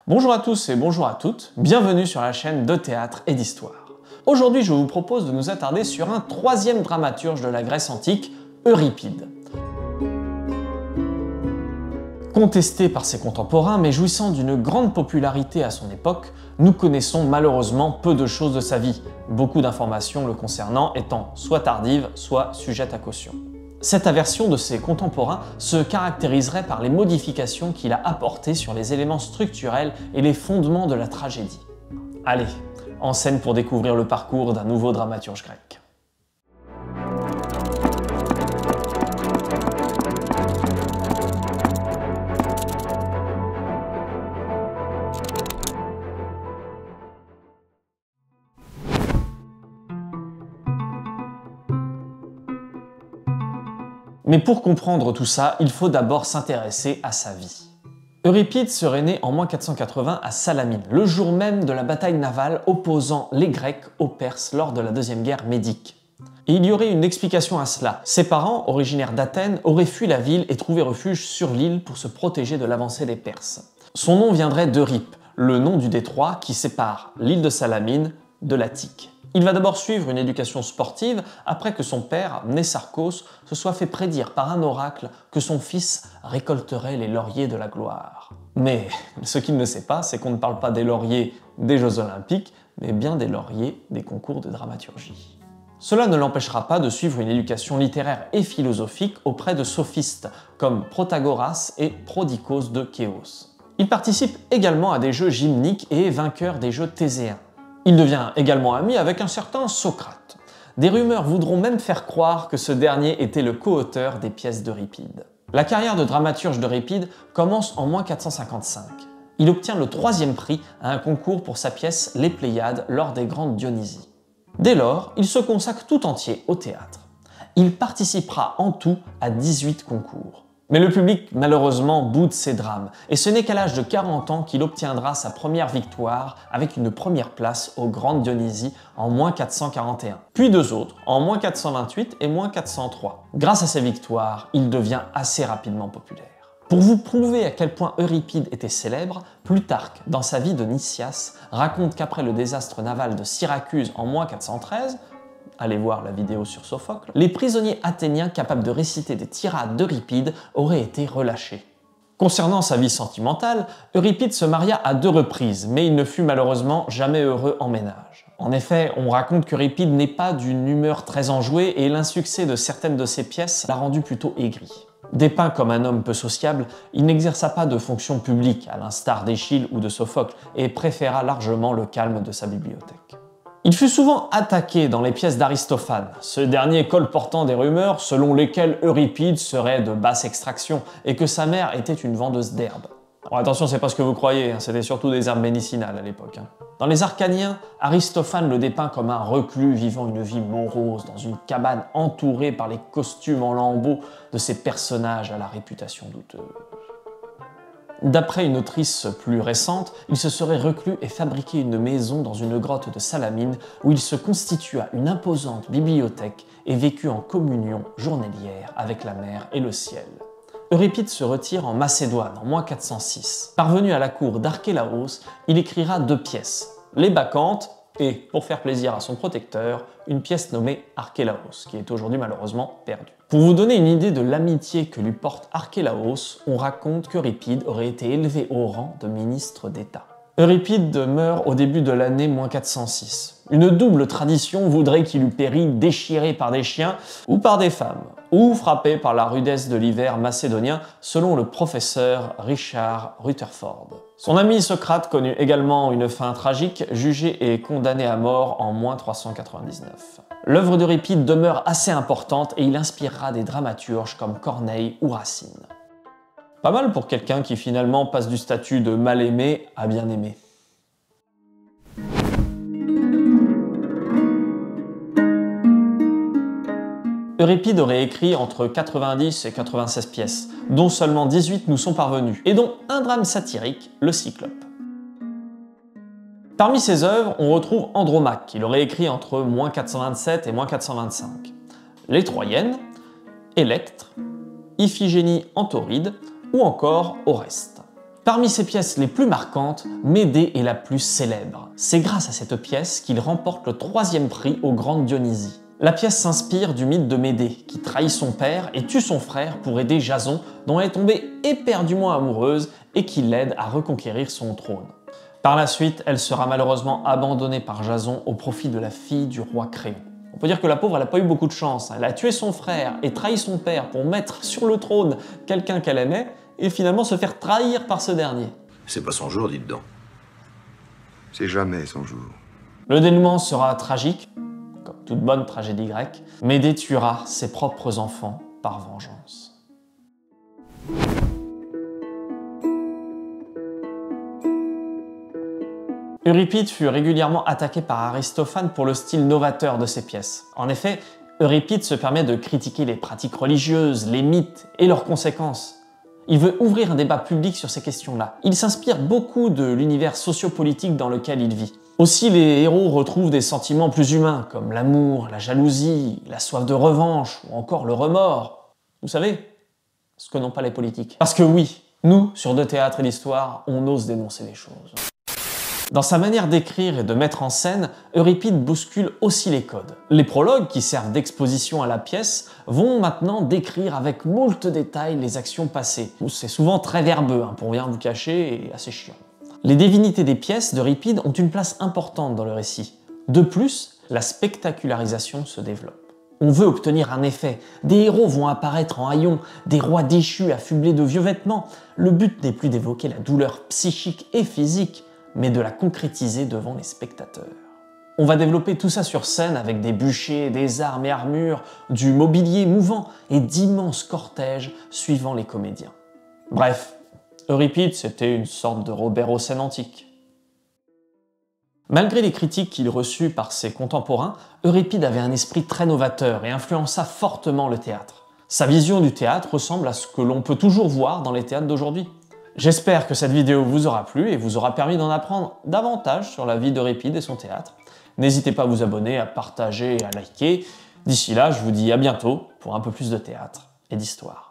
Bonjour à tous et bonjour à toutes, bienvenue sur la chaîne de théâtre et d'histoire. Aujourd'hui, je vous propose de nous attarder sur un troisième dramaturge de la Grèce antique, Euripide. Contesté par ses contemporains, mais jouissant d'une grande popularité à son époque, nous connaissons malheureusement peu de choses de sa vie, beaucoup d'informations le concernant étant soit tardives, soit sujettes à caution. Cette aversion de ses contemporains se caractériserait par les modifications qu'il a apportées sur les éléments structurels et les fondements de la tragédie. Allez, en scène pour découvrir le parcours d'un nouveau dramaturge grec. Mais pour comprendre tout ça, il faut d'abord s'intéresser à sa vie. Euripide serait né en -480 à Salamine, le jour même de la bataille navale opposant les Grecs aux Perses lors de la deuxième guerre médique. Et il y aurait une explication à cela. Ses parents, originaires d'Athènes, auraient fui la ville et trouvé refuge sur l'île pour se protéger de l'avancée des Perses. Son nom viendrait d'Euripe, le nom du détroit qui sépare l'île de Salamine de l'Attique. Il va d'abord suivre une éducation sportive après que son père, Mnesarchos, se soit fait prédire par un oracle que son fils récolterait les lauriers de la gloire. Mais ce qu'il ne sait pas, c'est qu'on ne parle pas des lauriers des Jeux Olympiques, mais bien des lauriers des concours de dramaturgie. Cela ne l'empêchera pas de suivre une éducation littéraire et philosophique auprès de sophistes comme Protagoras et Prodicos de Chéos. Il participe également à des jeux gymniques et est vainqueur des jeux théséens. Il devient également ami avec un certain Socrate. Des rumeurs voudront même faire croire que ce dernier était le co-auteur des pièces d'Euripide. La carrière de dramaturge d'Euripide commence en -455. Il obtient le 3e prix à un concours pour sa pièce Les Pléiades lors des Grandes Dionysies. Dès lors, il se consacre tout entier au théâtre. Il participera en tout à 18 concours. Mais le public, malheureusement, boude ses drames, et ce n'est qu'à l'âge de 40 ans qu'il obtiendra sa première victoire avec une première place aux Grandes Dionysies en -441, puis deux autres en -428 et -403. Grâce à ces victoires, il devient assez rapidement populaire. Pour vous prouver à quel point Euripide était célèbre, Plutarque, dans sa vie de Nicias, raconte qu'après le désastre naval de Syracuse en -413, allez voir la vidéo sur Sophocle, les prisonniers athéniens capables de réciter des tirades d'Euripide auraient été relâchés. Concernant sa vie sentimentale, Euripide se maria à 2 reprises, mais il ne fut malheureusement jamais heureux en ménage. En effet, on raconte qu'Euripide n'est pas d'une humeur très enjouée et l'insuccès de certaines de ses pièces l'a rendu plutôt aigri. Dépeint comme un homme peu sociable, il n'exerça pas de fonction publique, à l'instar d'Échille ou de Sophocle, et préféra largement le calme de sa bibliothèque. Il fut souvent attaqué dans les pièces d'Aristophane, ce dernier colportant des rumeurs selon lesquelles Euripide serait de basse extraction et que sa mère était une vendeuse d'herbes. Alors attention, c'est pas ce que vous croyez, c'était surtout des herbes médicinales à l'époque. Dans les Arcaniens, Aristophane le dépeint comme un reclus vivant une vie morose dans une cabane entourée par les costumes en lambeaux de ces personnages à la réputation douteuse. D'après une autrice plus récente, il se serait reclus et fabriqué une maison dans une grotte de Salamine où il se constitua une imposante bibliothèque et vécut en communion journalière avec la mer et le ciel. Euripide se retire en Macédoine en -406. Parvenu à la cour d'Archélaos, il écrira 2 pièces, les Bacchantes et, pour faire plaisir à son protecteur, une pièce nommée Archélaos, qui est aujourd'hui malheureusement perdue. Pour vous donner une idée de l'amitié que lui porte Archélaos, on raconte qu'Euripide aurait été élevé au rang de ministre d'État. Euripide meurt au début de l'année -406. Une double tradition voudrait qu'il eût péri déchiré par des chiens ou par des femmes, ou frappé par la rudesse de l'hiver macédonien, selon le professeur Richard Rutherford. Son ami Socrate connut également une fin tragique, jugé et condamné à mort en -399. L'œuvre d'Euripide demeure assez importante et il inspirera des dramaturges comme Corneille ou Racine. Pas mal pour quelqu'un qui finalement passe du statut de mal aimé à bien aimé. Euripide aurait écrit entre 90 et 96 pièces, dont seulement 18 nous sont parvenues, et dont un drame satirique, le Cyclope. Parmi ses œuvres, on retrouve Andromaque, qu'il aurait écrit entre -427 et -425, Les Troyennes, Électre, Iphigénie en Tauride, ou encore Oreste. Parmi ses pièces les plus marquantes, Médée est la plus célèbre. C'est grâce à cette pièce qu'il remporte le 3e prix aux Grandes Dionysies. La pièce s'inspire du mythe de Médée, qui trahit son père et tue son frère pour aider Jason, dont elle est tombée éperdument amoureuse et qui l'aide à reconquérir son trône. Par la suite, elle sera malheureusement abandonnée par Jason au profit de la fille du roi Créon. On peut dire que la pauvre, elle n'a pas eu beaucoup de chance. Elle a tué son frère et trahi son père pour mettre sur le trône quelqu'un qu'elle aimait, et finalement se faire trahir par ce dernier. C'est pas son jour, dites donc. C'est jamais son jour. Le dénouement sera tragique, comme toute bonne tragédie grecque. Médée tuera ses propres enfants par vengeance. Euripide fut régulièrement attaqué par Aristophane pour le style novateur de ses pièces. En effet, Euripide se permet de critiquer les pratiques religieuses, les mythes et leurs conséquences. Il veut ouvrir un débat public sur ces questions-là. Il s'inspire beaucoup de l'univers sociopolitique dans lequel il vit. Aussi, les héros retrouvent des sentiments plus humains, comme l'amour, la jalousie, la soif de revanche, ou encore le remords. Vous savez, ce que n'ont pas les politiques. Parce que oui, nous, sur De Théâtre et d'Histoire, on ose dénoncer les choses. Dans sa manière d'écrire et de mettre en scène, Euripide bouscule aussi les codes. Les prologues, qui servent d'exposition à la pièce, vont maintenant décrire avec moult détails les actions passées. C'est souvent très verbeux, pour rien vous cacher, et assez chiant. Les divinités des pièces d'Euripide ont une place importante dans le récit. De plus, la spectacularisation se développe. On veut obtenir un effet. Des héros vont apparaître en haillons, des rois déchus affublés de vieux vêtements. Le but n'est plus d'évoquer la douleur psychique et physique, mais de la concrétiser devant les spectateurs. On va développer tout ça sur scène avec des bûchers, des armes et armures, du mobilier mouvant et d'immenses cortèges suivant les comédiens. Bref, Euripide, c'était une sorte de Robert Hossein antique. Malgré les critiques qu'il reçut par ses contemporains, Euripide avait un esprit très novateur et influença fortement le théâtre. Sa vision du théâtre ressemble à ce que l'on peut toujours voir dans les théâtres d'aujourd'hui. J'espère que cette vidéo vous aura plu et vous aura permis d'en apprendre davantage sur la vie d'Euripide et son théâtre. N'hésitez pas à vous abonner, à partager et à liker. D'ici là, je vous dis à bientôt pour un peu plus de théâtre et d'histoire.